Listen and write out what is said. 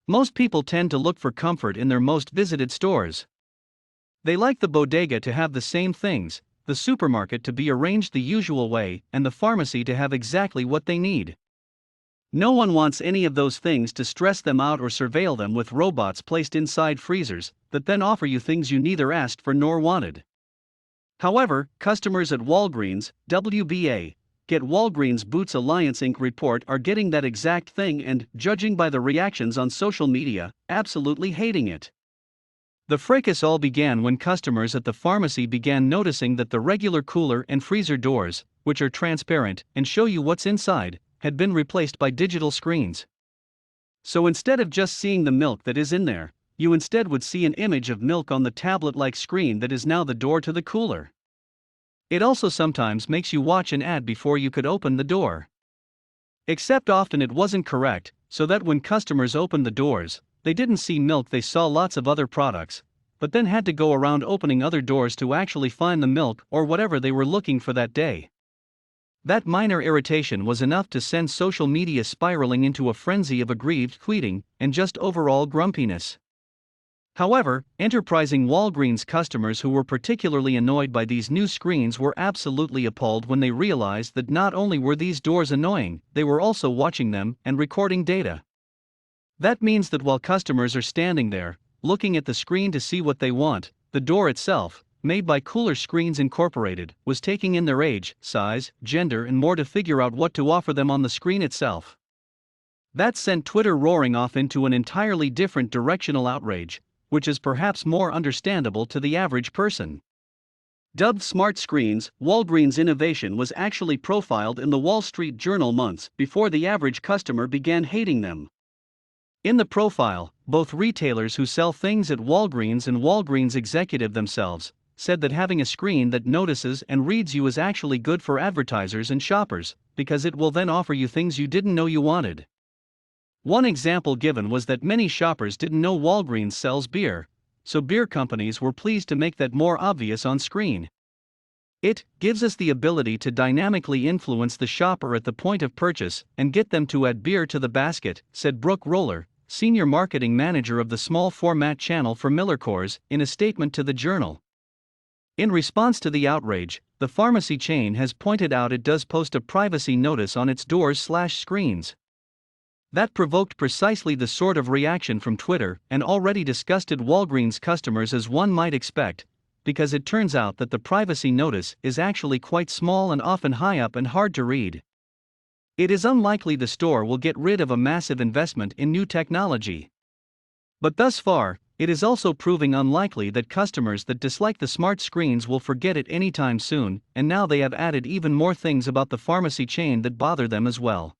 Most people tend to look for comfort in their most visited stores. They like the bodega to have the same things, the supermarket to be arranged the usual way, and the pharmacy to have exactly what they need. No one wants any of those things to stress them out or surveil them with robots placed inside freezers that then offer you things you neither asked for nor wanted. However, customers at Walgreens, WBA, Get Walgreens Boots Alliance Inc. report are getting that exact thing and, judging by the reactions on social media, absolutely hating it. The fracas all began when customers at the pharmacy began noticing that the regular cooler and freezer doors, which are transparent and show you what's inside, had been replaced by digital screens. So instead of just seeing the milk that is in there, you instead would see an image of milk on the tablet-like screen that is now the door to the cooler. It also sometimes makes you watch an ad before you could open the door. Except often it wasn't correct, so that when customers opened the doors, they didn't see milk, they saw lots of other products, but then had to go around opening other doors to actually find the milk or whatever they were looking for that day. That minor irritation was enough to send social media spiraling into a frenzy of aggrieved tweeting and just overall grumpiness. However, enterprising Walgreens customers who were particularly annoyed by these new screens were absolutely appalled when they realized that not only were these doors annoying, they were also watching them and recording data. That means that while customers are standing there, looking at the screen to see what they want, the door itself, made by Cooler Screens Incorporated, was taking in their age, size, gender and more to figure out what to offer them on the screen itself. That sent Twitter roaring off into an entirely different directional outrage, which is perhaps more understandable to the average person. Dubbed Smart Screens, Walgreens' innovation was actually profiled in the Wall Street Journal months before the average customer began hating them. In the profile, both retailers who sell things at Walgreens and Walgreens executive themselves said that having a screen that notices and reads you is actually good for advertisers and shoppers, because it will then offer you things you didn't know you wanted. One example given was that many shoppers didn't know Walgreens sells beer, so beer companies were pleased to make that more obvious on screen. It gives us the ability to dynamically influence the shopper at the point of purchase and get them to add beer to the basket, said Brooke Roller, senior marketing manager of the small format channel for Miller Coors, in a statement to the Journal. In response to the outrage, the pharmacy chain has pointed out it does post a privacy notice on its doors/screens. That provoked precisely the sort of reaction from Twitter and already disgusted Walgreens customers, as one might expect, because it turns out that the privacy notice is actually quite small and often high up and hard to read. It is unlikely the store will get rid of a massive investment in new technology. But thus far, it is also proving unlikely that customers that dislike the smart screens will forget it anytime soon, and now they have added even more things about the pharmacy chain that bother them as well.